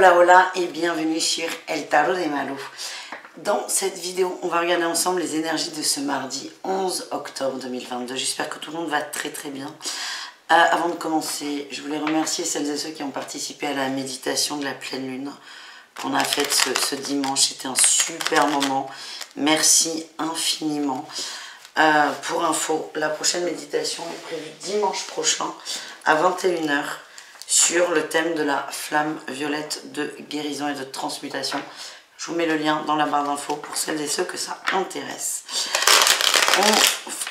Hola hola et bienvenue sur El Tarot de Malou. Dans cette vidéo, on va regarder ensemble les énergies de ce mardi 11 octobre 2022. J'espère que tout le monde va très très bien. Avant de commencer, je voulais remercier celles et ceux qui ont participé à la méditation de la pleine lune qu'on a faite ce dimanche. C'était un super moment. Merci infiniment. Pour info, la prochaine méditation est prévue dimanche prochain à 21 h sur le thème de la flamme violette de guérison et de transmutation. Je vous mets le lien dans la barre d'infos pour celles et ceux que ça intéresse.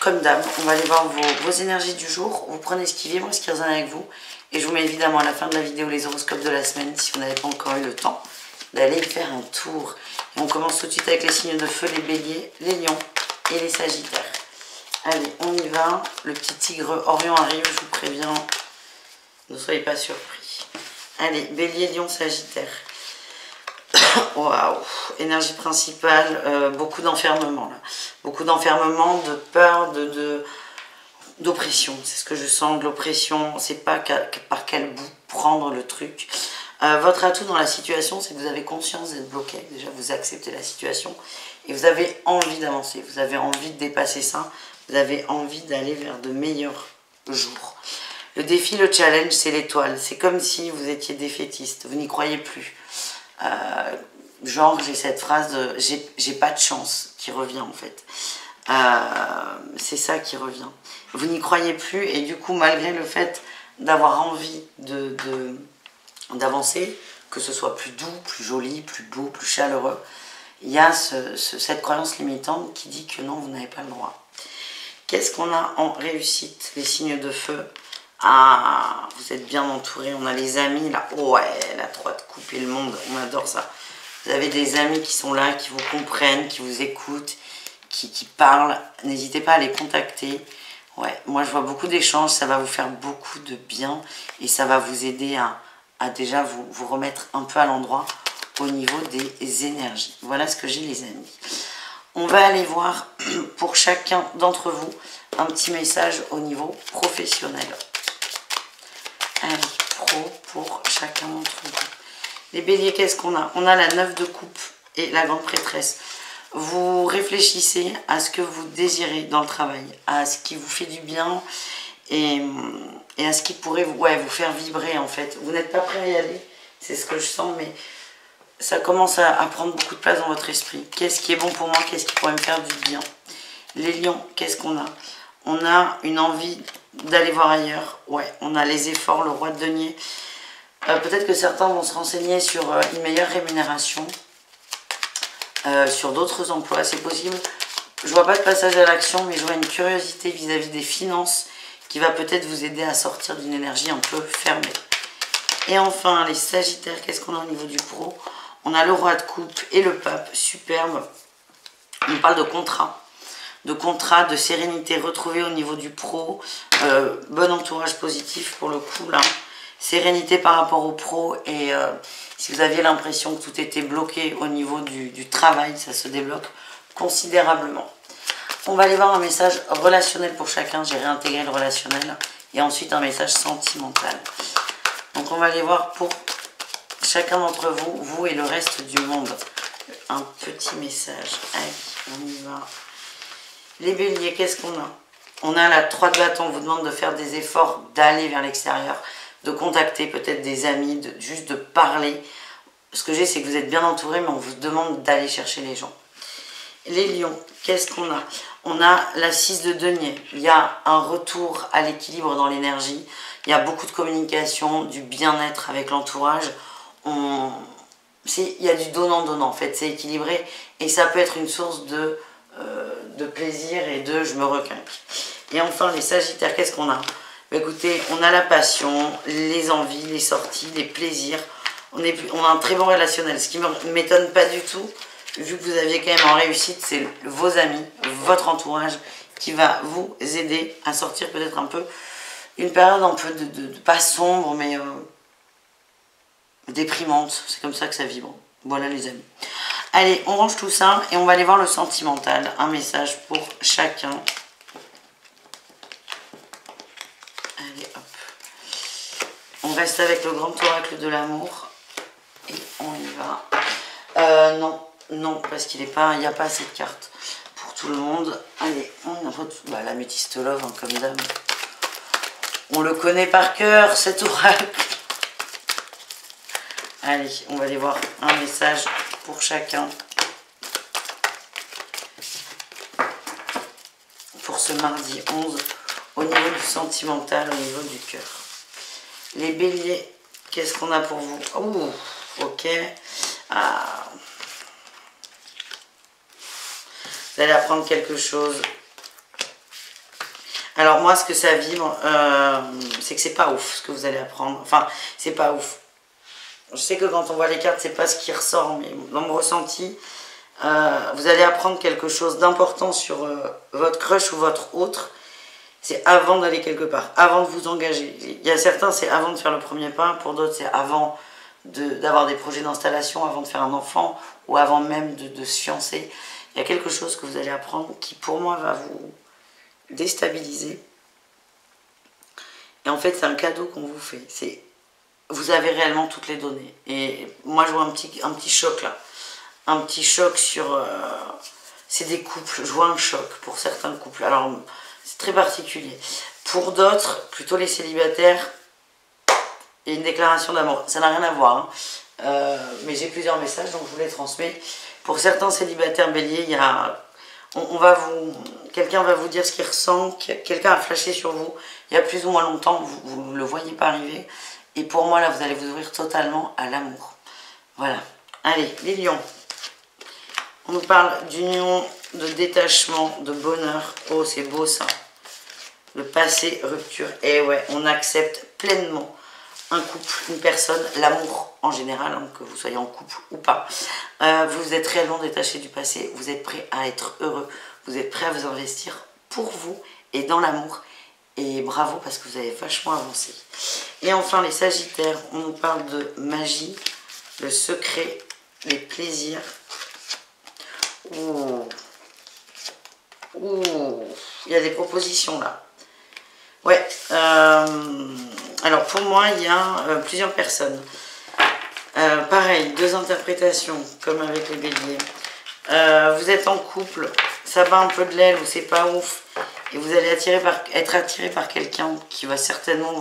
Comme d'hab, on va aller voir vos énergies du jour. Vous prenez ce qui vibre, ce qui résonne avec vous. Et je vous mets évidemment à la fin de la vidéo les horoscopes de la semaine si vous n'avez pas encore eu le temps d'aller faire un tour. Et on commence tout de suite avec les signes de feu, les béliers, les lions et les sagittaires. Allez, on y va. Le petit tigre Orion arrive, je vous préviens. Ne soyez pas surpris. Allez, bélier, lion, sagittaire. Waouh, énergie principale, beaucoup d'enfermement là. Beaucoup d'enfermement, de peur, d'oppression. C'est ce que je sens, de l'oppression. C'est pas par quel bout prendre le truc. Votre atout dans la situation, c'est que vous avez conscience d'être bloqué. Déjà, vous acceptez la situation et vous avez envie d'avancer. Vous avez envie de dépasser ça. Vous avez envie d'aller vers de meilleurs jours. Le défi, le challenge, c'est l'étoile. C'est comme si vous étiez défaitiste. Vous n'y croyez plus. Genre, j'ai cette phrase de j'ai pas de chance qui revient en fait. C'est ça qui revient. Vous n'y croyez plus et du coup, malgré le fait d'avoir envie d'avancer, que ce soit plus doux, plus joli, plus beau, plus chaleureux, il y a cette croyance limitante qui dit que non, vous n'avez pas le droit. Qu'est-ce qu'on a en réussite? Les signes de feu. Ah, vous êtes bien entourés. On a les amis là. Ouais, la 3 de coupe et le monde. On adore ça. Vous avez des amis qui sont là, qui vous comprennent, qui vous écoutent, qui parlent. N'hésitez pas à les contacter. Ouais, moi je vois beaucoup d'échanges. Ça va vous faire beaucoup de bien et ça va vous aider à déjà vous remettre un peu à l'endroit au niveau des énergies. Voilà ce que j'ai, les amis. On va aller voir pour chacun d'entre vous un petit message au niveau professionnel. Allez, pro pour chacun d'entre vous. Les béliers, qu'est-ce qu'on a? On a la 9 de coupe et la grande prêtresse. Vous réfléchissez à ce que vous désirez dans le travail, à ce qui vous fait du bien et à ce qui pourrait vous faire vibrer en fait. Vous n'êtes pas prêt à y aller, c'est ce que je sens, mais ça commence à prendre beaucoup de place dans votre esprit. Qu'est-ce qui est bon pour moi? Qu'est-ce qui pourrait me faire du bien? Les lions, qu'est-ce qu'on a? On a une envie d'aller voir ailleurs. Ouais, on a les efforts, le roi de denier. Peut-être que certains vont se renseigner sur une meilleure rémunération, sur d'autres emplois, c'est possible. Je vois pas de passage à l'action, mais je vois une curiosité vis-à-vis des finances qui va peut-être vous aider à sortir d'une énergie un peu fermée. Et enfin, les sagittaires, qu'est-ce qu'on a au niveau du pro? On a le roi de coupe et le pape, superbe. On parle de contrat, de sérénité retrouvée au niveau du pro, bon entourage positif pour le coup là, sérénité par rapport au pro et si vous aviez l'impression que tout était bloqué au niveau du travail, ça se débloque considérablement. On va aller voir un message relationnel pour chacun, j'ai réintégré le relationnel et ensuite un message sentimental. Donc on va aller voir pour chacun d'entre vous, vous et le reste du monde, un petit message. Allez, on y va. Les béliers, qu'est-ce qu'on a? On a la 3 de bâton, on vous demande de faire des efforts, d'aller vers l'extérieur, de contacter peut-être des amis, juste de parler. Ce que j'ai, c'est que vous êtes bien entourés, mais on vous demande d'aller chercher les gens. Les lions, qu'est-ce qu'on a? On a la 6 de denier. Il y a un retour à l'équilibre dans l'énergie. Il y a beaucoup de communication, du bien-être avec l'entourage. Il y a du donnant-donnant, en fait. C'est équilibré et ça peut être une source de plaisir et de je me requinque. Et enfin, les sagittaires, qu'est-ce qu'on a? Écoutez, on a la passion, les envies, les sorties, les plaisirs. On a un très bon relationnel. Ce qui ne m'étonne pas du tout, vu que vous aviez quand même en réussite, c'est vos amis, votre entourage qui va vous aider à sortir peut-être un peu une période un peu pas sombre, mais déprimante. C'est comme ça que ça vibre. Voilà les amis. Allez, on range tout ça et on va aller voir le sentimental. Un message pour chacun. Allez, hop. On reste avec le grand oracle de l'amour. Et pas. Non, non, parce qu'il n'y a pas assez de cartes pour tout le monde. Allez, on a bah, la Métiste Love, hein, comme dame. On le connaît par cœur, cet oracle. Allez, on va aller voir un message pour chacun. Pour ce mardi 11, au niveau du sentimental, au niveau du cœur. Les béliers, qu'est-ce qu'on a pour vous? Ouh, ok. Ah. Vous allez apprendre quelque chose. Alors moi, ce que ça vibre, c'est que c'est pas ouf ce que vous allez apprendre. Enfin, c'est pas ouf. Je sais que quand on voit les cartes, c'est pas ce qui ressort, mais dans mon ressenti, vous allez apprendre quelque chose d'important sur votre crush ou votre autre. C'est avant d'aller quelque part, avant de vous engager. Il y a certains, c'est avant de faire le premier pas. Pour d'autres, c'est avant d'avoir des projets d'installation, avant de faire un enfant ou avant même de se fiancer. Il y a quelque chose que vous allez apprendre qui, pour moi, va vous déstabiliser. Et en fait, c'est un cadeau qu'on vous fait. Vous avez réellement toutes les données. Et moi, je vois un petit choc là. Un petit choc sur... c'est des couples. Je vois un choc pour certains couples. Alors, c'est très particulier. Pour d'autres, plutôt les célibataires, il y a une déclaration d'amour. Ça n'a rien à voir. Hein. Mais j'ai plusieurs messages, donc je vous les transmets. Pour certains célibataires béliers, il y a... quelqu'un va vous dire ce qu'il ressent. Quelqu'un a flashé sur vous. Il y a plus ou moins longtemps, vous ne le voyez pas arriver. Et pour moi, là, vous allez vous ouvrir totalement à l'amour. Voilà. Allez, les lions. On nous parle d'union, de détachement, de bonheur. Oh, c'est beau ça. Le passé, rupture. Et ouais, on accepte pleinement un couple, une personne, l'amour en général, hein, que vous soyez en couple ou pas. Vous êtes réellement détaché du passé. Vous êtes prêt à être heureux. Vous êtes prêt à vous investir pour vous et dans l'amour. Et bravo parce que vous avez vachement avancé. Et enfin les sagittaires, on nous parle de magie, le secret, les plaisirs. Ouh. Ouh. Il y a des propositions là. Ouais. Alors pour moi, il y a plusieurs personnes. Pareil, deux interprétations, comme avec les béliers. Vous êtes en couple, ça bat un peu de l'aile ou c'est pas ouf. Et vous allez être attiré par quelqu'un qui va certainement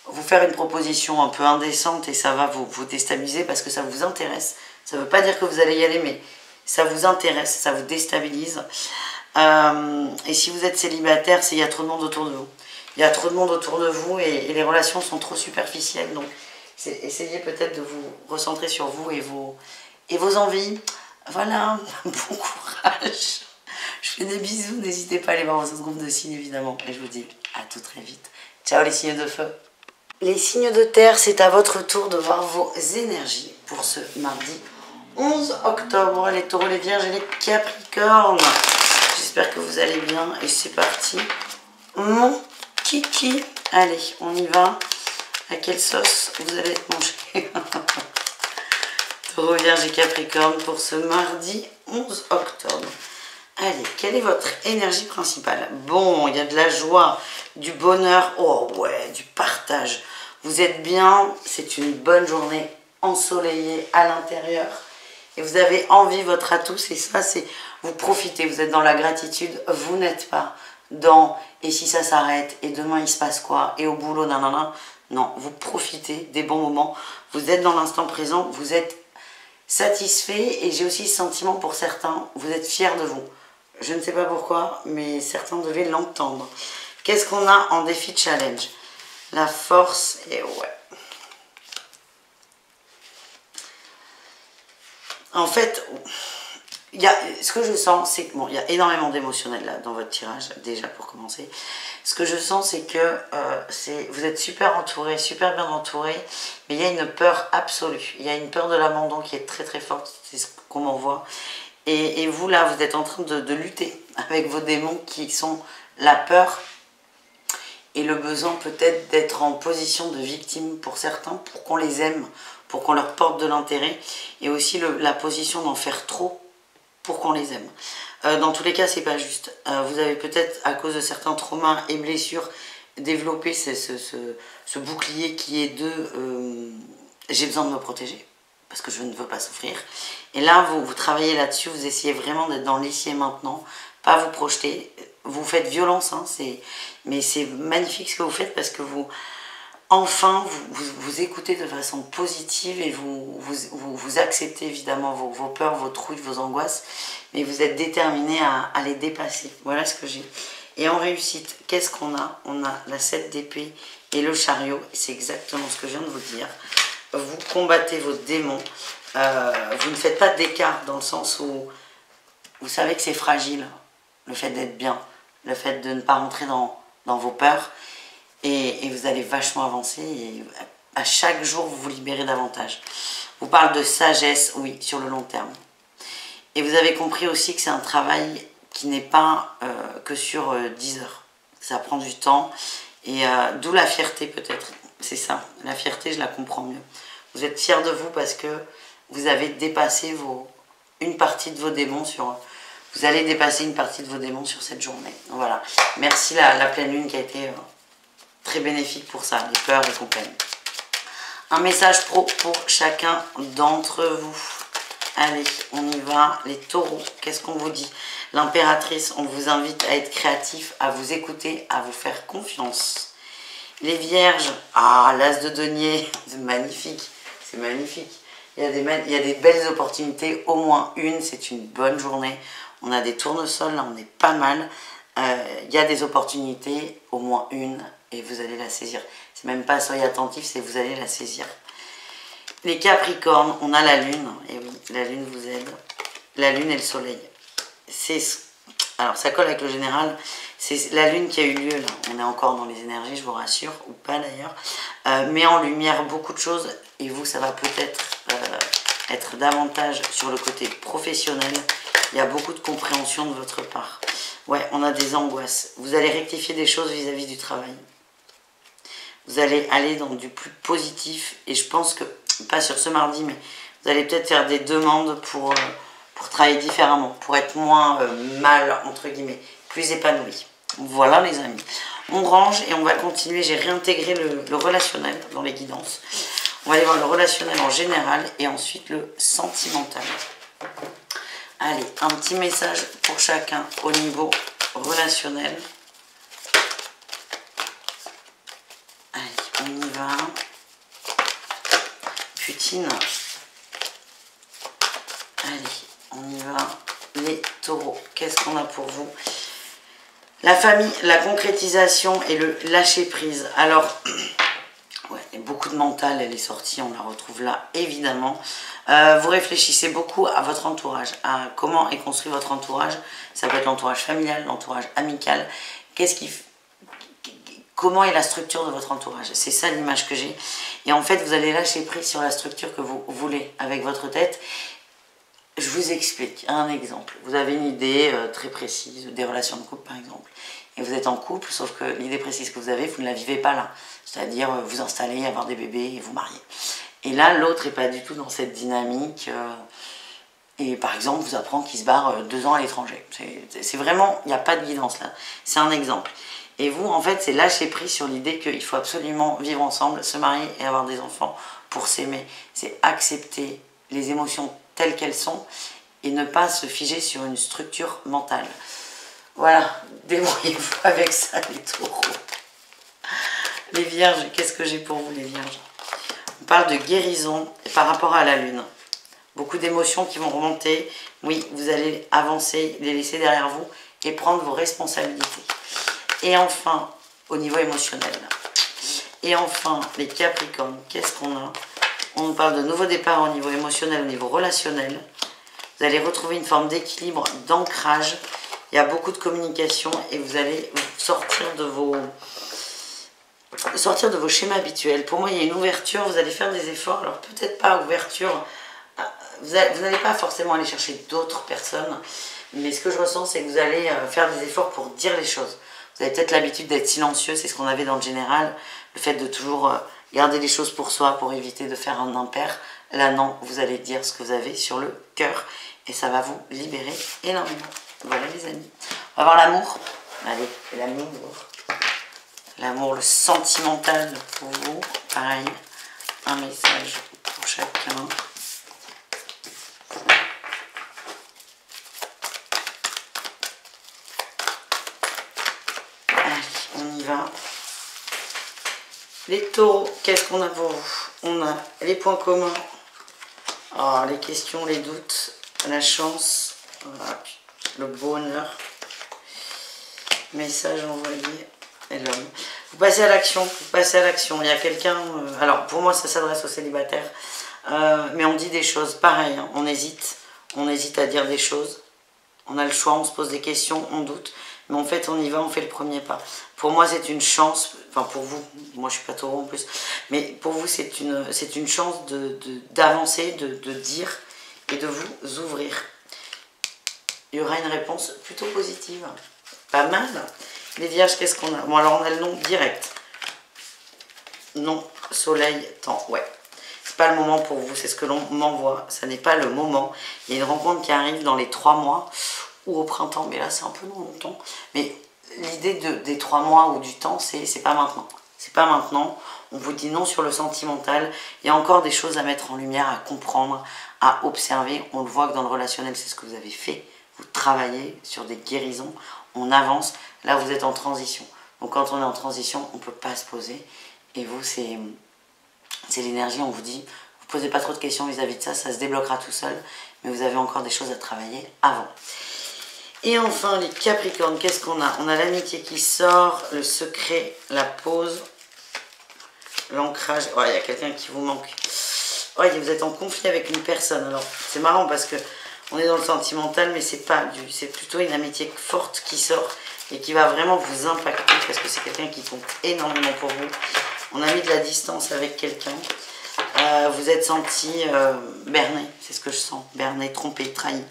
vous faire une proposition un peu indécente et ça va vous déstabiliser parce que ça vous intéresse. Ça ne veut pas dire que vous allez y aller, mais ça vous intéresse, ça vous déstabilise. Et si vous êtes célibataire, c'est qu'il y a trop de monde autour de vous. Il y a trop de monde autour de vous et les relations sont trop superficielles. Donc, essayez peut-être de vous recentrer sur vous et vos envies. Voilà, bon courage. Je fais des bisous, n'hésitez pas à aller voir vos autres groupes de signes évidemment. Et je vous dis à tout très vite. Ciao les signes de feu. Les signes de terre, c'est à votre tour de voir vos énergies pour ce mardi 11 octobre. Les taureaux, les vierges et les capricornes. J'espère que vous allez bien et c'est parti. Mon kiki. Allez, on y va. À quelle sauce vous allez être mangé? Taureau, vierge et capricorne pour ce mardi 11 octobre. Allez, quelle est votre énergie principale? Bon, il y a de la joie, du bonheur, oh ouais, du partage. Vous êtes bien, c'est une bonne journée ensoleillée à l'intérieur. Et vous avez envie, votre atout, c'est ça, c'est vous profitez, vous êtes dans la gratitude, vous n'êtes pas dans et si ça s'arrête, et demain il se passe quoi, et au boulot, nanana. Non, vous profitez des bons moments, vous êtes dans l'instant présent, vous êtes satisfait et j'ai aussi ce sentiment pour certains, vous êtes fiers de vous. Je ne sais pas pourquoi, mais certains devaient l'entendre. Qu'est-ce qu'on a en défi challenge? La force, et ouais. En fait, ce que je sens, c'est que bon, il y a énormément d'émotionnel là dans votre tirage, déjà pour commencer. Ce que je sens, c'est que vous êtes super entouré, super bien entouré, mais il y a une peur absolue. Il y a une peur de l'abandon qui est très très forte, c'est ce qu'on m'envoie. Et vous, là, vous êtes en train de lutter avec vos démons qui sont la peur et le besoin peut-être d'être en position de victime pour certains, pour qu'on les aime, pour qu'on leur porte de l'intérêt, et aussi la position d'en faire trop pour qu'on les aime. Dans tous les cas, c'est pas juste. Vous avez peut-être, à cause de certains traumas et blessures, développé ce bouclier qui est de j'ai besoin de me protéger. parce que je ne veux pas souffrir. Et là, vous travaillez là-dessus, vous essayez vraiment d'être dans l'ici et maintenant, pas vous projeter. Vous faites violence, hein, mais c'est magnifique ce que vous faites parce que enfin, vous écoutez de façon positive et vous acceptez évidemment vos peurs, vos trouilles, vos angoisses, mais vous êtes déterminé à les dépasser. Voilà ce que j'ai. Et en réussite, qu'est-ce qu'on a? On a la 7 d'épée et le chariot. C'est exactement ce que je viens de vous dire. Vous combattez vos démons. Vous ne faites pas d'écart dans le sens où vous savez que c'est fragile, le fait d'être bien, le fait de ne pas rentrer dans vos peurs. Et vous allez vachement avancer et à chaque jour vous vous libérez davantage. Vous parle de sagesse, oui, sur le long terme. Et vous avez compris aussi que c'est un travail qui n'est pas que sur 10 heures. Ça prend du temps et d'où la fierté peut-être. C'est ça, la fierté je la comprends mieux. Vous êtes fiers de vous parce que vous avez dépassé une partie de vos démons vous allez dépasser une partie de vos démons sur cette journée. Voilà, merci la pleine lune qui a été très bénéfique pour ça, les peurs et compagnie. Un message pro pour chacun d'entre vous. Allez, on y va. Les taureaux, qu'est-ce qu'on vous dit? L'impératrice, on vous invite à être créatif, à vous écouter, à vous faire confiance. Les vierges, l'as de denier, c'est magnifique, c'est magnifique. Il y a des belles opportunités, au moins une, c'est une bonne journée. On a des tournesols, là on est pas mal. Il y a des opportunités, au moins une, et vous allez la saisir. C'est même pas soyez attentif, c'est vous allez la saisir. Les capricornes, on a la lune, et oui, la lune vous aide. La lune et le soleil. Alors ça colle avec le général, c'est la lune qui a eu lieu là. On est encore dans les énergies, je vous rassure, ou pas d'ailleurs. Met en lumière beaucoup de choses, et vous, ça va peut-être être davantage sur le côté professionnel. Il y a beaucoup de compréhension de votre part. Ouais, on a des angoisses. Vous allez rectifier des choses vis-à-vis du travail. Vous allez aller dans du plus positif. Et je pense que, pas sur ce mardi, mais vous allez peut-être faire des demandes pour travailler différemment. Pour être moins mal, entre guillemets, plus épanoui. Voilà les amis. On range et on va continuer. J'ai réintégré le relationnel dans les guidances. On va aller voir le relationnel en général et ensuite le sentimental. Allez, un petit message pour chacun au niveau relationnel. Allez, on y va. Poutine. Allez, on y va. Les taureaux, qu'est-ce qu'on a pour vous? La famille, la concrétisation et le lâcher-prise. Alors, ouais, beaucoup de mental, elle est sortie, on la retrouve là, évidemment. Vous réfléchissez beaucoup à votre entourage, à comment est construit votre entourage. Ça peut être l'entourage familial, l'entourage amical. Comment est la structure de votre entourage? C'est ça l'image que j'ai. Et en fait, vous allez lâcher prise sur la structure que vous voulez avec votre tête. Je vous explique un exemple. Vous avez une idée très précise des relations de couple, par exemple. Et vous êtes en couple, sauf que l'idée précise que vous avez, vous ne la vivez pas là. C'est-à-dire vous installer, avoir des bébés et vous marier. Et là, l'autre n'est pas du tout dans cette dynamique. Et par exemple, vous apprend qu'il se barre 2 ans à l'étranger. C'est vraiment, il n'y a pas de guidance là. C'est un exemple. Et vous, en fait, c'est lâcher prise sur l'idée qu'il faut absolument vivre ensemble, se marier et avoir des enfants pour s'aimer. C'est accepter les émotions telles qu'elles sont et ne pas se figer sur une structure mentale. Voilà, débrouillez-vous avec ça, les taureaux. Les vierges, qu'est-ce que j'ai pour vous, les vierges? On parle de guérison par rapport à la lune. Beaucoup d'émotions qui vont remonter. Oui, vous allez avancer, les laisser derrière vous et prendre vos responsabilités. Et enfin, au niveau émotionnel. Et enfin, les capricornes, qu'est-ce qu'on a? On nous parle de nouveau départ au niveau émotionnel, au niveau relationnel. Vous allez retrouver une forme d'équilibre, d'ancrage. Il y a beaucoup de communication et vous allez sortir de vos schémas habituels. Pour moi, il y a une ouverture, vous allez faire des efforts. Alors peut-être pas ouverture, vous n'allez pas forcément aller chercher d'autres personnes, mais ce que je ressens, c'est que vous allez faire des efforts pour dire les choses. Vous avez peut-être l'habitude d'être silencieux, c'est ce qu'on avait dans le général, le fait de toujours garder les choses pour soi pour éviter de faire un impair. Là non, vous allez dire ce que vous avez sur le cœur et ça va vous libérer énormément. Voilà les amis. On va voir l'amour. Allez, l'amour. L'amour, le sentimental pour vous. Pareil, un message pour chacun. Les taureaux, qu'est-ce qu'on a pour vous? On a les points communs, oh, les questions, les doutes, la chance, voilà, le bonheur, message envoyé et l'homme. Vous passez à l'action, vous passez à l'action. Il y a quelqu'un, alors pour moi ça s'adresse aux célibataires, mais on dit des choses pareilles, hein, on hésite à dire des choses. On a le choix, on se pose des questions, on doute, mais en fait on y va, on fait le premier pas. Pour moi c'est une chance, enfin pour vous, moi je suis pas taureau en plus, mais pour vous c'est une chance d'avancer, de dire et de vous ouvrir. Il y aura une réponse plutôt positive, pas mal. Les vierges, qu'est-ce qu'on a? Bon alors on a le nom direct. Non, soleil, temps, ouais. C'est pas le moment pour vous, c'est ce que l'on m'envoie, ça n'est pas le moment. Il y a une rencontre qui arrive dans les 3 mois ou au printemps, mais là c'est un peu dans longtemps. Mais l'idée des 3 mois ou du temps, c'est pas maintenant. C'est pas maintenant, on vous dit non sur le sentimental. Il y a encore des choses à mettre en lumière, à comprendre, à observer. On le voit que dans le relationnel, c'est ce que vous avez fait. Vous travaillez sur des guérisons, on avance. Là, vous êtes en transition. Donc quand on est en transition, on ne peut pas se poser. Et vous, c'est l'énergie, on vous dit, vous ne posez pas trop de questions vis-à-vis de ça, ça se débloquera tout seul, mais vous avez encore des choses à travailler avant. Et enfin, les Capricornes, qu'est-ce qu'on a? On a l'amitié qui sort, le secret, la pause, l'ancrage. Oh, il y a quelqu'un qui vous manque. Oh, vous êtes en conflit avec une personne. Alors, c'est marrant parce que on est dans le sentimental, mais c'est plutôt une amitié forte qui sort et qui va vraiment vous impacter parce que c'est quelqu'un qui compte énormément pour vous. On a mis de la distance avec quelqu'un. Vous êtes senti berné, c'est ce que je sens. Berné, trompé, trahi.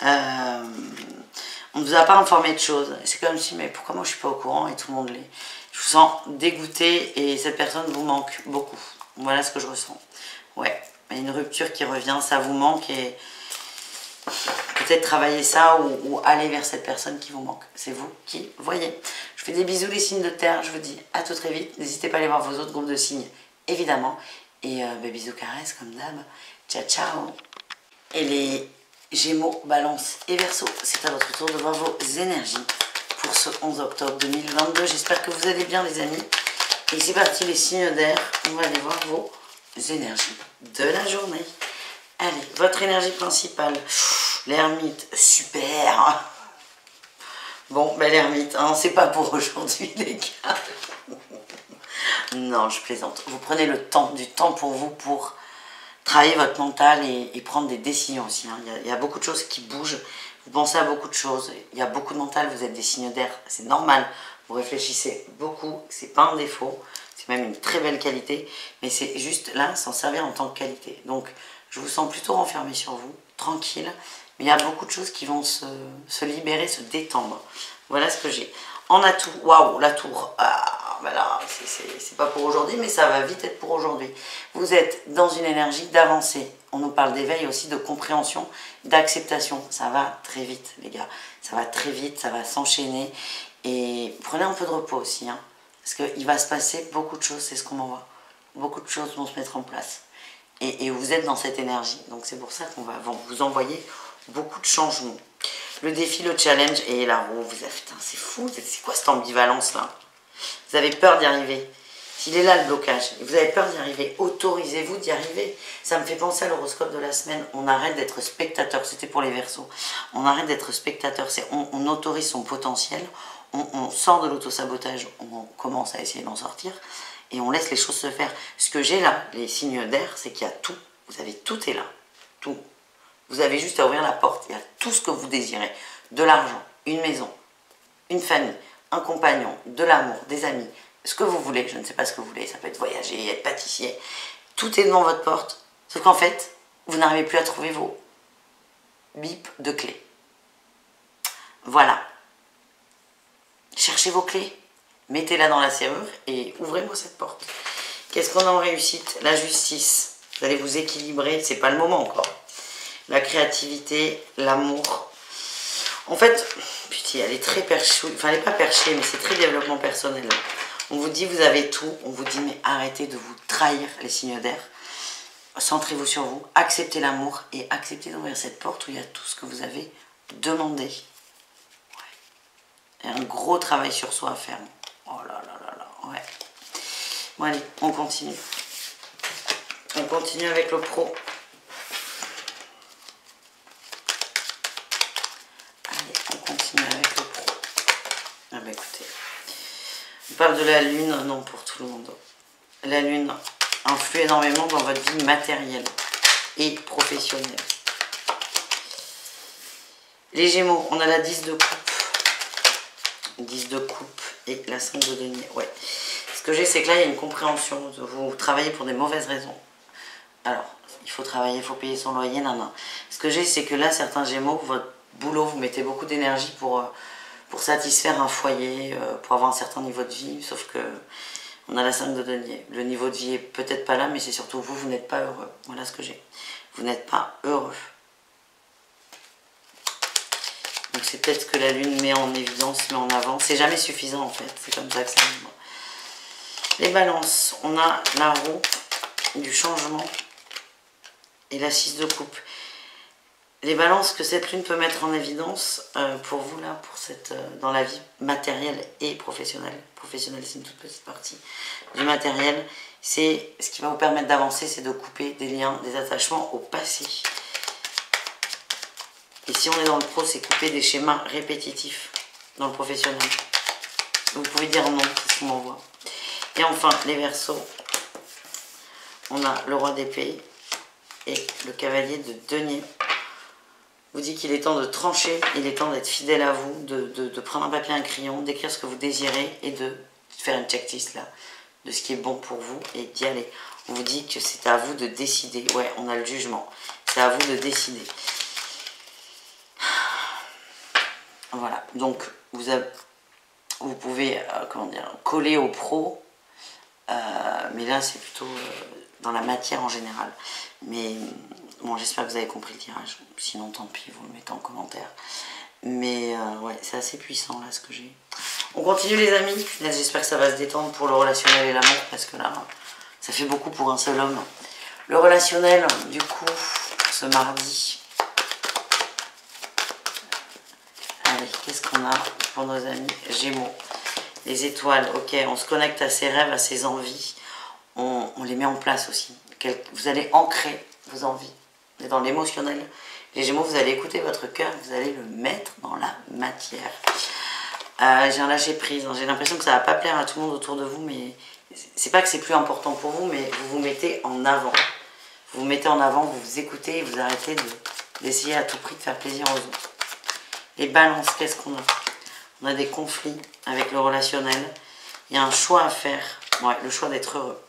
On ne vous a pas informé de choses. C'est comme si, mais pourquoi moi je ne suis pas au courant et tout le monde l'est. Je vous sens dégoûté et cette personne vous manque beaucoup. Voilà ce que je ressens. Ouais, il y a une rupture qui revient, ça vous manque et peut-être travailler ça ou aller vers cette personne qui vous manque. C'est vous qui voyez. Je fais des bisous les signes de terre, je vous dis à tout très vite. N'hésitez pas à aller voir vos autres groupes de signes, évidemment. Et bisous caresses comme d'hab. Ciao, ciao. Et les Gémeaux, Balance et Verseau, c'est à votre tour de voir vos énergies pour ce 11 octobre 2022. J'espère que vous allez bien les amis. Et c'est parti les signes d'air. On va aller voir vos énergies de la journée. Allez, votre énergie principale. L'ermite, super. Bon, ben l'ermite, hein, c'est pas pour aujourd'hui les gars. Non, je plaisante. Vous prenez le temps, du temps pour vous pour travailler votre mental et prendre des décisions aussi. Hein. Il y a beaucoup de choses qui bougent. Vous pensez à beaucoup de choses. Il y a beaucoup de mental, vous êtes des signes d'air. C'est normal. Vous réfléchissez beaucoup. C'est pas un défaut. C'est même une très belle qualité. Mais c'est juste là, s'en servir en tant que qualité. Donc, je vous sens plutôt renfermé sur vous, tranquille. Mais il y a beaucoup de choses qui vont se libérer, se détendre. Voilà ce que j'ai. En atout, waouh, la tour. Ah, ben là, c'est pas pour aujourd'hui, mais ça va vite être pour aujourd'hui. Vous êtes dans une énergie d'avancée. On nous parle d'éveil aussi, de compréhension, d'acceptation. Ça va très vite, les gars. Ça va très vite, ça va s'enchaîner. Et prenez un peu de repos aussi, hein, parce qu'il va se passer beaucoup de choses, c'est ce qu'on m'envoie. Beaucoup de choses vont se mettre en place. Et vous êtes dans cette énergie. Donc c'est pour ça qu'on va vous envoyer beaucoup de changements. Le défi, le challenge et la roue. Vous avez, putain, c'est fou. C'est quoi cette ambivalence là? Vous avez peur d'y arriver. S'il est là le blocage, et vous avez peur d'y arriver, autorisez-vous d'y arriver. Ça me fait penser à l'horoscope de la semaine. On arrête d'être spectateur. C'était pour les Verseaux. On arrête d'être spectateur. On autorise son potentiel. On sort de l'autosabotage. On commence à essayer d'en sortir. Et on laisse les choses se faire. Ce que j'ai là, les signes d'air, c'est qu'il y a tout. Vous avez tout est là. Tout. Vous avez juste à ouvrir la porte. Il y a tout ce que vous désirez. De l'argent, une maison, une famille, un compagnon, de l'amour, des amis. Ce que vous voulez, je ne sais pas ce que vous voulez. Ça peut être voyager, être pâtissier. Tout est devant votre porte. Sauf qu'en fait, vous n'arrivez plus à trouver vos bips de clés. Voilà. Cherchez vos clés. Mettez-la dans la serrure et ouvrez-moi cette porte. Qu'est-ce qu'on a en réussite? La justice. Vous allez vous équilibrer. C'est pas le moment encore. La créativité, l'amour. En fait, putain, elle est très perchée. Enfin, elle n'est pas perchée, mais c'est très développement personnel. On vous dit, vous avez tout. On vous dit, mais arrêtez de vous trahir, les signes d'air. Centrez-vous sur vous. Acceptez l'amour et acceptez d'ouvrir cette porte où il y a tout ce que vous avez demandé. Ouais. Il y a un gros travail sur soi à faire. Oh là là là là, ouais. Bon allez, on continue. On continue avec le pro. Allez, on continue avec le pro. Ah bah écoutez, on parle de la lune, non pour tout le monde. La lune influe énormément dans votre vie matérielle et professionnelle. Les Gémeaux, on a la 10 de coupe. 10 de coupe et la 5 de denier. Ouais. Ce que j'ai, c'est que là, il y a une compréhension. Vous travaillez pour des mauvaises raisons. Alors, il faut travailler, il faut payer son loyer, nan. Ce que j'ai, c'est que là, certains Gémeaux, votre boulot, vous mettez beaucoup d'énergie pour satisfaire un foyer, pour avoir un certain niveau de vie, sauf que on a la 5 de denier. Le niveau de vie est peut-être pas là, mais c'est surtout vous, vous n'êtes pas heureux. Voilà ce que j'ai. Vous n'êtes pas heureux. Donc c'est peut-être ce que la lune met en évidence, met en avant. C'est jamais suffisant en fait, c'est comme ça que ça arrive. Les balances, on a la roue du changement et la 6 de coupe. Les balances que cette lune peut mettre en évidence pour vous là, dans la vie matérielle et professionnelle. Professionnelle, c'est une toute petite partie du matériel. C'est ce qui va vous permettre d'avancer, c'est de couper des liens, des attachements au passé. Et si on est dans le pro, c'est couper des schémas répétitifs dans le professionnel. Vous pouvez dire non, c'est ce qu'on m'envoie. Et enfin, les Verseaux, on a le roi d'épée et le cavalier de denier. Vous dit qu'il est temps de trancher, il est temps d'être fidèle à vous, de prendre un papier, un crayon, d'écrire ce que vous désirez et de faire une checklist là, de ce qui est bon pour vous et d'y aller. On vous dit que c'est à vous de décider. Ouais, on a le jugement. C'est à vous de décider. Voilà, donc vous pouvez comment dire, coller au pro, mais là c'est plutôt dans la matière en général. Mais bon, j'espère que vous avez compris le tirage, sinon tant pis, vous le mettez en commentaire. Mais ouais, c'est assez puissant là ce que j'ai. On continue les amis, j'espère que ça va se détendre pour le relationnel et l'amour, parce que là, ça fait beaucoup pour un seul homme. Le relationnel, du coup, ce mardi. Allez, qu'est-ce qu'on a pour nos amis Gémeaux? Les étoiles, ok, on se connecte à ses rêves, à ses envies. On les met en place aussi. Vous allez ancrer vos envies. Vous êtes dans l'émotionnel. Les Gémeaux, vous allez écouter votre cœur, vous allez le mettre dans la matière. J'ai un lâcher prise. Hein. J'ai l'impression que ça ne va pas plaire à tout le monde autour de vous, mais c'est pas que c'est plus important pour vous, mais vous vous mettez en avant. Vous vous mettez en avant, vous vous écoutez et vous arrêtez d'essayer à tout prix de faire plaisir aux autres. Les balances, qu'est-ce qu'on a? On a des conflits avec le relationnel. Il y a un choix à faire. Ouais, le choix d'être heureux.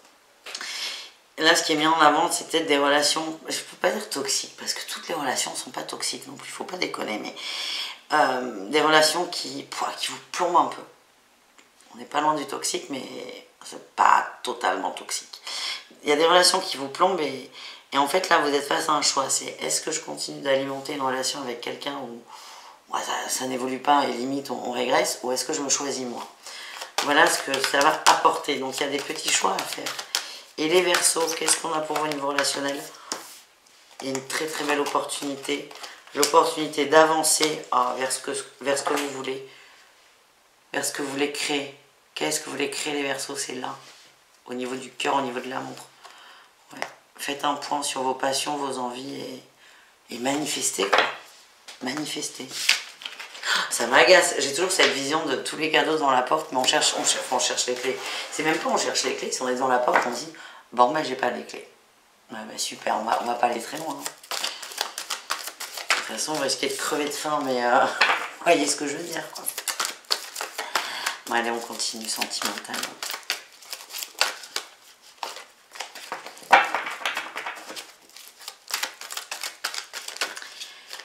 Et là, ce qui est mis en avant, c'est peut-être des relations, je ne peux pas dire toxiques, parce que toutes les relations ne sont pas toxiques non plus, il ne faut pas déconner, mais des relations qui vous plombent un peu. On n'est pas loin du toxique, mais c'est pas totalement toxique. Il y a des relations qui vous plombent et en fait, là, vous êtes face à un choix. C'est est-ce que je continue d'alimenter une relation avec quelqu'un où ouais, ça n'évolue pas et limite on régresse, ou est-ce que je me choisis moi? Voilà ce que ça va apporter. Donc il y a des petits choix à faire. Et les Verseaux, qu'est-ce qu'on a pour vous au niveau relationnel? Il y a une très très belle opportunité. L'opportunité d'avancer vers ce que vous voulez. Vers ce que vous voulez créer. Qu'est-ce que vous voulez créer les Verseaux? C'est là. Au niveau du cœur, au niveau de l'amour. Ouais. Faites un point sur vos passions, vos envies et manifestez quoi. Manifester. Ça m'agace. J'ai toujours cette vision de tous les cadeaux dans la porte, mais on cherche les clés. C'est même pas on cherche les clés, si on est devant la porte, on dit bon ben j'ai pas les clés. Ouais, ben, super, on va pas aller très loin. De toute façon, on risquer de crever de faim, mais vous voyez ce que je veux dire quoi. Bon, allez, on continue sentimental.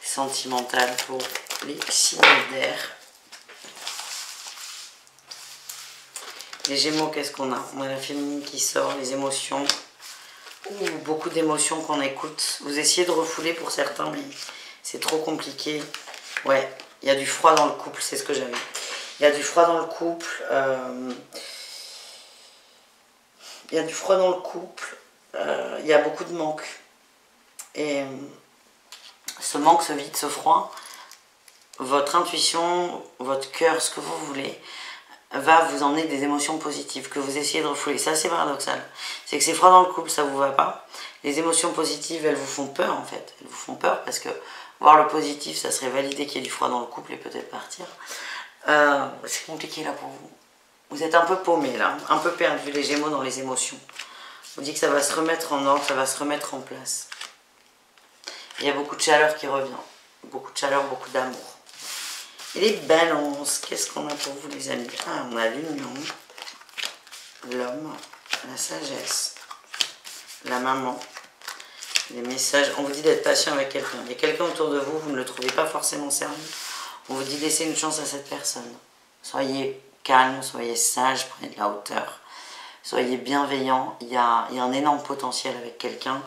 Sentimental pour les signes d'air. Les Gémeaux, qu'est-ce qu'on a? On a la féminine qui sort, les émotions. Ouh, beaucoup d'émotions qu'on écoute. Vous essayez de refouler pour certains, mais c'est trop compliqué. Ouais, il y a du froid dans le couple, c'est ce que j'avais. Il y a du froid dans le couple. Il y a du froid dans le couple. Il y a beaucoup de manque. Et ce manque, ce vide, ce froid, votre intuition, votre cœur, ce que vous voulez, va vous emmener des émotions positives que vous essayez de refouler. C'est assez paradoxal. C'est que c'est froid dans le couple, ça vous va pas. Les émotions positives, elles vous font peur en fait. Elles vous font peur parce que voir le positif, ça serait valider qu'il y ait du froid dans le couple et peut-être partir. C'est compliqué là pour vous. Vous êtes un peu paumé là, un peu perdu, les Gémeaux dans les émotions. Je vous dis que ça va se remettre en ordre, ça va se remettre en place. Il y a beaucoup de chaleur qui revient. Beaucoup de chaleur, beaucoup d'amour. Et les balances, qu'est-ce qu'on a pour vous les amis? Ah, on a l'union, l'homme, la sagesse, la maman, les messages. On vous dit d'être patient avec quelqu'un. Il y a quelqu'un autour de vous, vous ne le trouvez pas forcément sérieux. On vous dit de laisser une chance à cette personne. Soyez calme, soyez sage, prenez de la hauteur. Soyez bienveillant. Il y a un énorme potentiel avec quelqu'un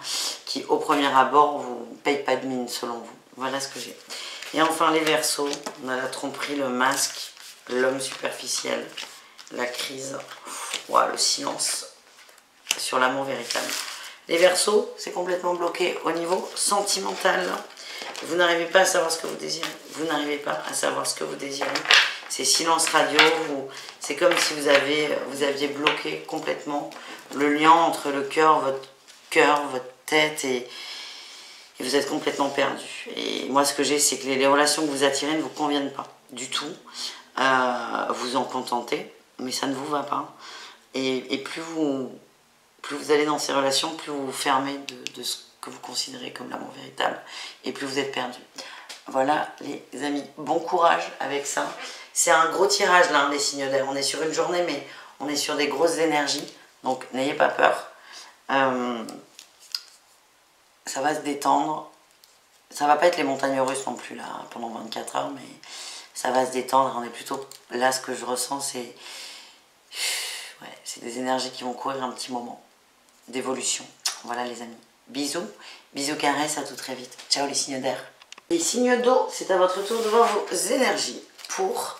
qui, au premier abord, vous paye pas de mine selon vous. Voilà ce que j'ai. Et enfin les Verseaux, on a la tromperie, le masque, l'homme superficiel, la crise, le silence sur l'amour véritable. Les Verseaux, c'est complètement bloqué au niveau sentimental. Vous n'arrivez pas à savoir ce que vous désirez. Vous n'arrivez pas à savoir ce que vous désirez. C'est silence radio, c'est comme si vous aviez bloqué complètement le lien entre le cœur, votre tête et vous êtes complètement perdu. Et moi, ce que j'ai, c'est que les relations que vous attirez ne vous conviennent pas du tout. Vous en contentez, mais ça ne vous va pas. Et plus vous allez dans ces relations, plus vous vous fermez de ce que vous considérez comme l'amour véritable, et plus vous êtes perdu. Voilà, les amis, bon courage avec ça. C'est un gros tirage, là, les signes d'air. On est sur une journée, mais on est sur des grosses énergies, donc n'ayez pas peur. Ça va se détendre. Ça va pas être les montagnes russes non plus là pendant 24 heures, mais ça va se détendre. On est plutôt là, ce que je ressens, c'est des énergies qui vont courir un petit moment d'évolution. Voilà les amis. Bisous, bisous caresses, à tout très vite. Ciao les signes d'air. Les signes d'eau, c'est à votre tour de voir vos énergies pour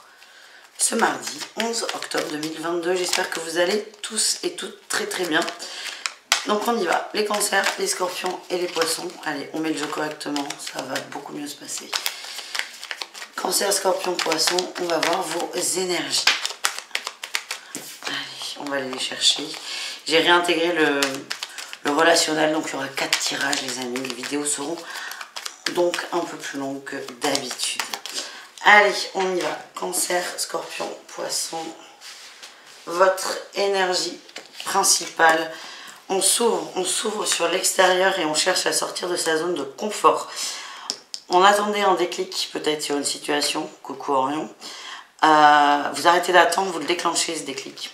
ce mardi 11 octobre 2022. J'espère que vous allez tous et toutes très très bien. Donc on y va, les cancers, les scorpions et les poissons. Allez, on met le jeu correctement, ça va beaucoup mieux se passer. Cancer, scorpion, poisson, on va voir vos énergies. Allez, on va aller les chercher. J'ai réintégré le relationnel, donc il y aura 4 tirages les amis. Les vidéos seront donc un peu plus longues que d'habitude. Allez, on y va. Cancer, scorpion, poisson. Votre énergie principale. On s'ouvre sur l'extérieur et on cherche à sortir de sa zone de confort. On attendait un déclic peut-être sur une situation. Coucou Orion. Vous arrêtez d'attendre, vous le déclenchez ce déclic.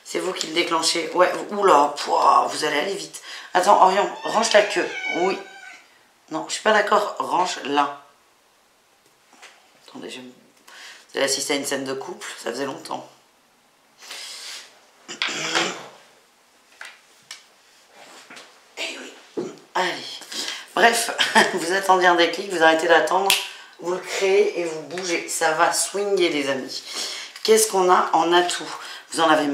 C'est vous qui le déclenchez. Ouais, oula, vous allez aller vite. Attends Orion, range ta queue. Oui. Non, je suis pas d'accord, range là. Attendez, vous allez assister à une scène de couple, ça faisait longtemps. Allez, bref, vous attendiez un déclic, vous arrêtez d'attendre, vous le créez et vous bougez. Ça va swinguer les amis. Qu'est-ce qu'on a en atout? Vous en avez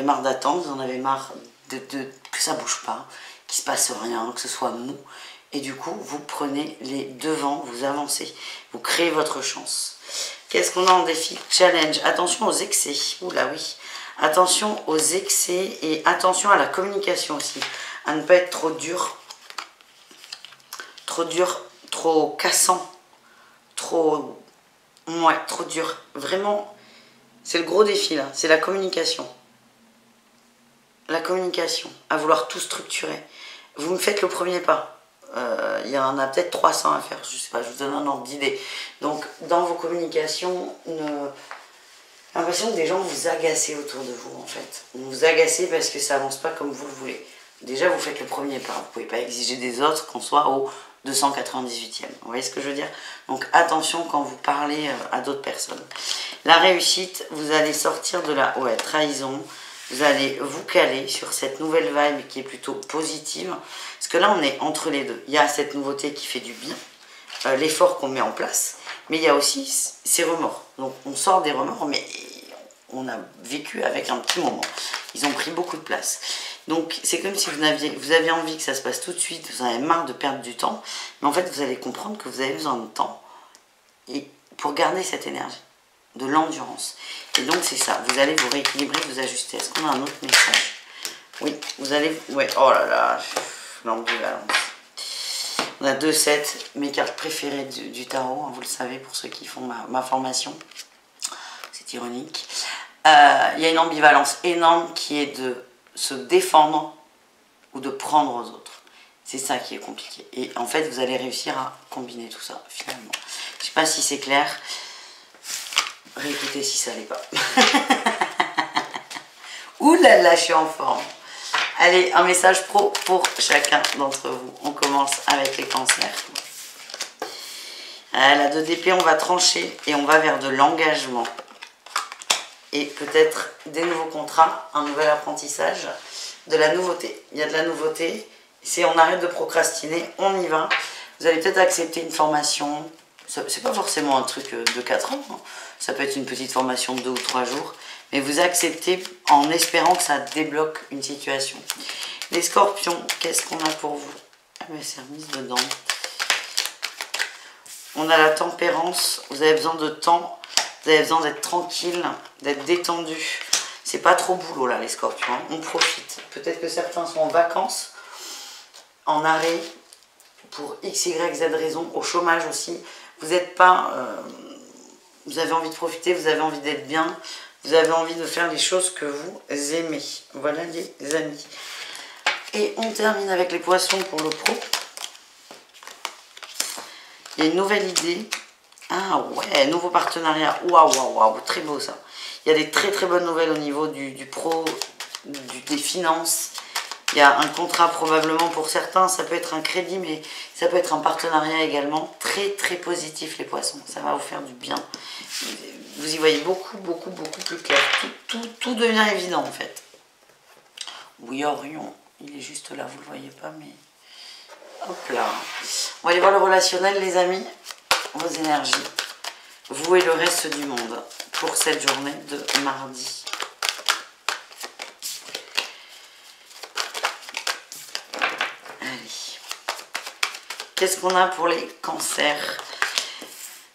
marre d'attendre, vous en avez marre que ça bouge pas, qu'il se passe rien, que ce soit mou. Et du coup, vous prenez les devants, vous avancez, vous créez votre chance. Qu'est-ce qu'on a en défi? Challenge, attention aux excès. Oula oui, attention aux excès et attention à la communication aussi. À ne pas être trop dur, trop cassant, trop dur. Vraiment, c'est le gros défi là, c'est la communication. La communication, à vouloir tout structurer. Vous me faites le premier pas. Il y en a peut-être 300 à faire, je sais pas, je vous donne un ordre d'idée. Donc, dans vos communications, j'ai l'impression que des gens vous agacez autour de vous en fait. Vous vous agacez parce que ça avance pas comme vous le voulez. Déjà, vous faites le premier pas. Vous pouvez pas exiger des autres qu'on soit au 298e. Vous voyez ce que je veux dire? Donc, attention quand vous parlez à d'autres personnes. La réussite, vous allez sortir de la trahison. Vous allez vous caler sur cette nouvelle vibe qui est plutôt positive. Parce que là, on est entre les deux. Il y a cette nouveauté qui fait du bien, l'effort qu'on met en place. Mais il y a aussi ces remords. Donc, on sort des remords, mais on a vécu avec un petit moment. Ils ont pris beaucoup de place. Donc, c'est comme si vous aviez envie que ça se passe tout de suite. Vous en avez marre de perdre du temps. Mais en fait, vous allez comprendre que vous avez besoin de temps pour garder cette énergie. de l'endurance. Et donc c'est ça, vous allez vous rééquilibrer, vous ajuster. Est-ce qu'on a un autre message? Oui, vous allez... Ouais, oh là là, l'ambivalence. On a 2-7, mes cartes préférées du tarot, hein, vous le savez pour ceux qui font ma formation. C'est ironique. Il y a une ambivalence énorme qui est de se défendre ou de prendre aux autres. C'est ça qui est compliqué. Et en fait, vous allez réussir à combiner tout ça, finalement. Je ne sais pas si c'est clair. Réécoutez si ça l'est pas. Ouh là là, je suis en forme. Allez, un message pro pour chacun d'entre vous. On commence avec les cancers. La 2 d'épée, on va trancher et on va vers de l'engagement. Et peut-être des nouveaux contrats, un nouvel apprentissage, de la nouveauté. Il y a de la nouveauté. C'est on arrête de procrastiner, on y va. Vous allez peut-être accepter une formation. C'est pas forcément un truc de 4 ans. Hein. Ça peut être une petite formation de 2 ou 3 jours. Mais vous acceptez en espérant que ça débloque une situation. Les scorpions, qu'est-ce qu'on a pour vous? Ah mais c'est remis dedans. On a la tempérance. Vous avez besoin de temps. Vous avez besoin d'être tranquille, d'être détendu. C'est pas trop boulot là les scorpions. Hein. On profite. Peut-être que certains sont en vacances, en arrêt, pour x, y, z raison, au chômage aussi. Vous n'êtes pas... vous avez envie de profiter, vous avez envie d'être bien. Vous avez envie de faire les choses que vous aimez. Voilà les amis. Et on termine avec les poissons pour le pro. Il y a une nouvelle idée. Ah ouais, nouveau partenariat. Waouh, waouh, waouh, très beau ça. Il y a des très très bonnes nouvelles au niveau du pro, des finances. Il y a un contrat probablement pour certains. Ça peut être un crédit, mais ça peut être un partenariat également. Très très positif les poissons. Ça va vous faire du bien. Vous y voyez beaucoup, beaucoup, beaucoup plus clair. Tout devient évident en fait. Oui, Orion, il est juste là, vous ne le voyez pas, mais... Hop là. On va aller voir le relationnel, les amis. Vos énergies. Vous et le reste du monde pour cette journée de mardi. Allez. Qu'est-ce qu'on a pour les cancers?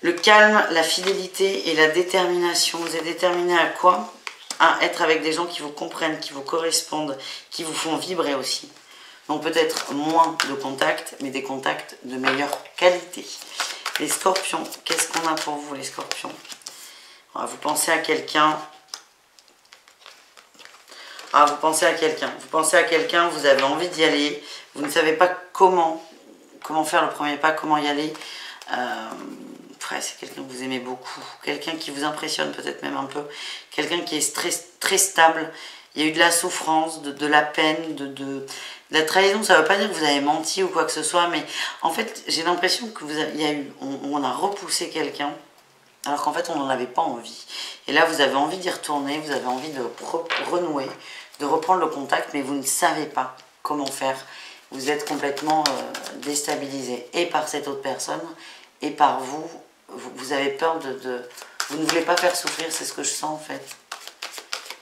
Le calme, la fidélité et la détermination. Vous êtes déterminé à quoi? À être avec des gens qui vous comprennent, qui vous correspondent, qui vous font vibrer aussi. Donc peut-être moins de contacts, mais des contacts de meilleure qualité. Les scorpions, qu'est-ce qu'on a pour vous les scorpions? Vous pensez à quelqu'un. Vous pensez à quelqu'un, vous avez envie d'y aller, vous ne savez pas comment faire le premier pas, comment y aller. C'est quelqu'un que vous aimez beaucoup, quelqu'un qui vous impressionne peut-être même un peu, quelqu'un qui est très stable. Il y a eu de la souffrance, de la peine, de la trahison. Ça ne veut pas dire que vous avez menti ou quoi que ce soit, mais en fait, j'ai l'impression que on a repoussé quelqu'un, alors qu'en fait, on n'en avait pas envie. Et là, vous avez envie d'y retourner, vous avez envie de renouer, de reprendre le contact, mais vous ne savez pas comment faire. Vous êtes complètement déstabilisé, et par cette autre personne, et par vous. Vous avez peur vous ne voulez pas faire souffrir, c'est ce que je sens en fait.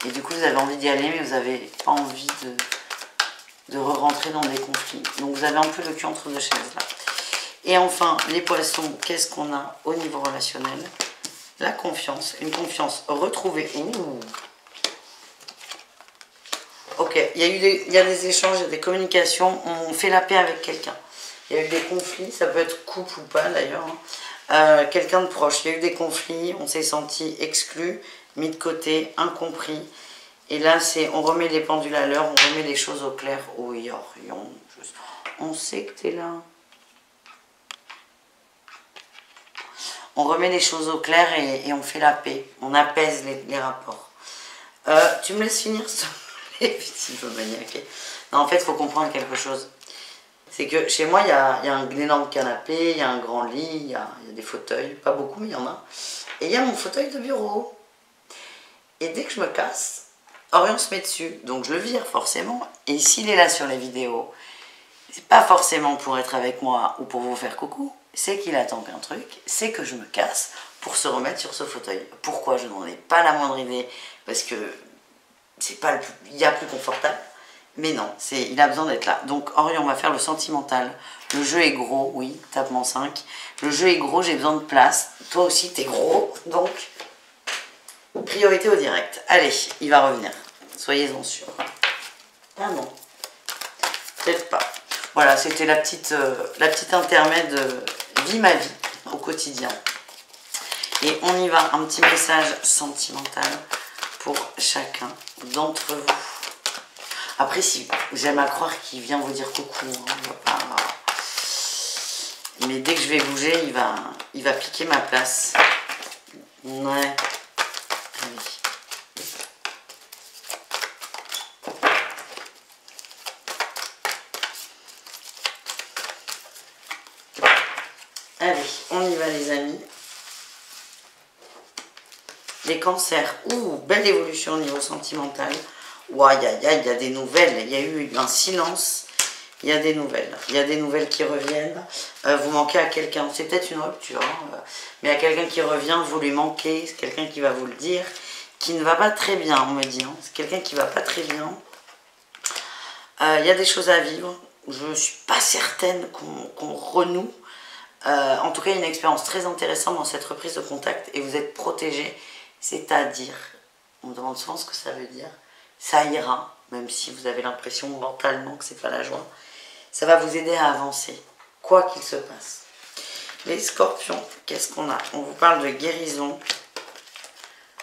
Et du coup, vous avez envie d'y aller, mais vous n'avez pas envie de re-rentrer dans des conflits. Donc, vous avez un peu le cul entre deux chaises là. Et enfin, les poissons, qu'est-ce qu'on a au niveau relationnel? La confiance, une confiance retrouvée. Ouh. Ok, il y a des échanges, il y a des communications, on fait la paix avec quelqu'un. Il y a eu des conflits, ça peut être couple ou pas d'ailleurs. Quelqu'un de proche, il y a eu des conflits, on s'est senti exclu, mis de côté, incompris. Et là, on remet les pendules à l'heure, on remet les choses au clair. Oui, Orion, on sait que tu es là. On remet les choses au clair et on fait la paix. On apaise les rapports. Tu me laisses finir ça? Petit peu maniaque. Non, en fait, il faut comprendre quelque chose. C'est que chez moi, il y a un énorme canapé, il y a un grand lit, il y a des fauteuils. Pas beaucoup, mais il y en a. Et il y a mon fauteuil de bureau. Et dès que je me casse, Orion se met dessus. Donc je le vire forcément. Et s'il est là sur les vidéos, c'est pas forcément pour être avec moi ou pour vous faire coucou. C'est qu'il attend qu'un truc, c'est que je me casse pour se remettre sur ce fauteuil. Pourquoi? Je n'en ai pas la moindre idée. Parce que c'est pas il y a plus confortable. Mais non, il a besoin d'être là. Donc Orion va faire le sentimental. Le jeu est gros, oui, tapement 5. Le jeu est gros, j'ai besoin de place. Toi aussi, t'es gros, donc Priorité au direct. Allez, il va revenir. Soyez-en sûrs. Ah non. Peut-être pas. Voilà, c'était la petite intermède vie ma vie au quotidien. Et on y va, un petit message sentimental pour chacun d'entre vous. Après, si j'aime à croire qu'il vient vous dire coucou, hein, on va pas... Mais dès que je vais bouger, il va piquer ma place. Ouais. Allez, on y va les amis. Les cancers, ouh, belle évolution au niveau sentimental. Ouah, il y a des nouvelles, il y a eu un silence, il y a des nouvelles qui reviennent. Vous manquez à quelqu'un, c'est peut-être une rupture, hein, mais à quelqu'un qui revient, vous lui manquez, c'est quelqu'un qui va vous le dire, qui ne va pas très bien, on me dit, hein. C'est quelqu'un qui va pas très bien. Il y a des choses à vivre, je ne suis pas certaine qu'on renoue. En tout cas, il y a une expérience très intéressante dans cette reprise de contact et vous êtes protégé, c'est-à-dire, on me demande souvent ce que ça veut dire, ça ira, même si vous avez l'impression mentalement que c'est pas la joie, ça va vous aider à avancer, quoi qu'il se passe. Les scorpions, qu'est-ce qu'on a? On vous parle de guérison,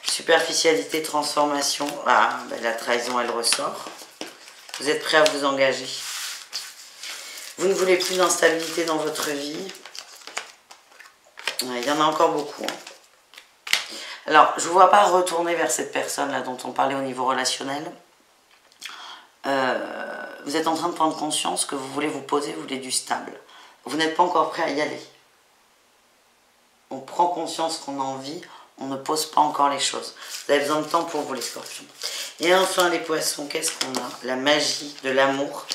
superficialité, transformation, ah, ben la trahison elle ressort, vous êtes prêt à vous engager, vous ne voulez plus d'instabilité dans votre vie. Il y en a encore beaucoup. Hein. Alors, je ne vous vois pas retourner vers cette personne-là dont on parlait au niveau relationnel. Vous êtes en train de prendre conscience que vous voulez vous poser, vous voulez du stable. Vous n'êtes pas encore prêt à y aller. On prend conscience qu'on a envie, on ne pose pas encore les choses. Vous avez besoin de temps pour vous les scorpions. Et enfin les poissons, qu'est-ce qu'on a? La magie de l'amour,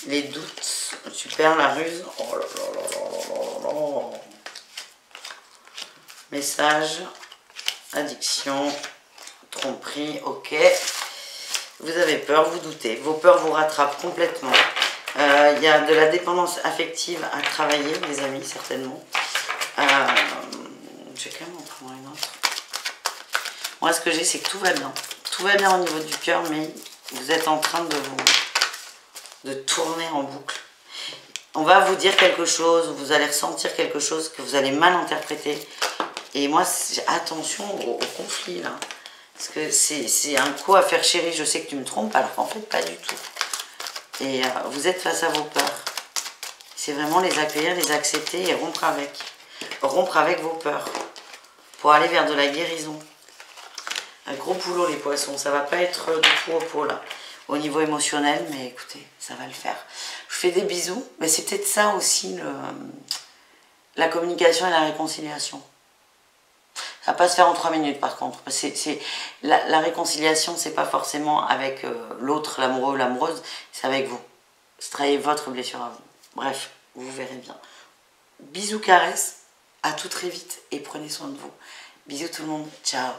les doutes, super, la ruse. Oh là là là là là là là. Message, addiction, tromperie, ok. Vous avez peur, vous doutez. Vos peurs vous rattrapent complètement. Il y a de la dépendance affective à travailler, les amis, certainement. Je vais quand même en prendre une autre. Moi, ce que j'ai, c'est que tout va bien. Tout va bien au niveau du cœur, mais vous êtes en train de tourner en boucle. On va vous dire quelque chose, vous allez ressentir quelque chose que vous allez mal interpréter. Et moi, attention au conflit, là. Parce que c'est un coup à faire chérie, je sais que tu me trompes, alors qu'en fait, pas du tout. Et vous êtes face à vos peurs. C'est vraiment les accueillir, les accepter et rompre avec. Rompre avec vos peurs. Pour aller vers de la guérison. Un gros boulot, les poissons. Ça va pas être du tout repos, là. Au niveau émotionnel, mais écoutez, ça va le faire. Je vous fais des bisous. Mais c'est peut-être ça aussi, la communication et la réconciliation. Ça va pas se faire en 3 minutes par contre. La réconciliation, c'est pas forcément avec l'autre, l'amoureux ou l'amoureuse, c'est avec vous. C'est travailler votre blessure à vous. Bref, vous verrez bien. Bisous, caresses, à tout très vite et prenez soin de vous. Bisous tout le monde, ciao.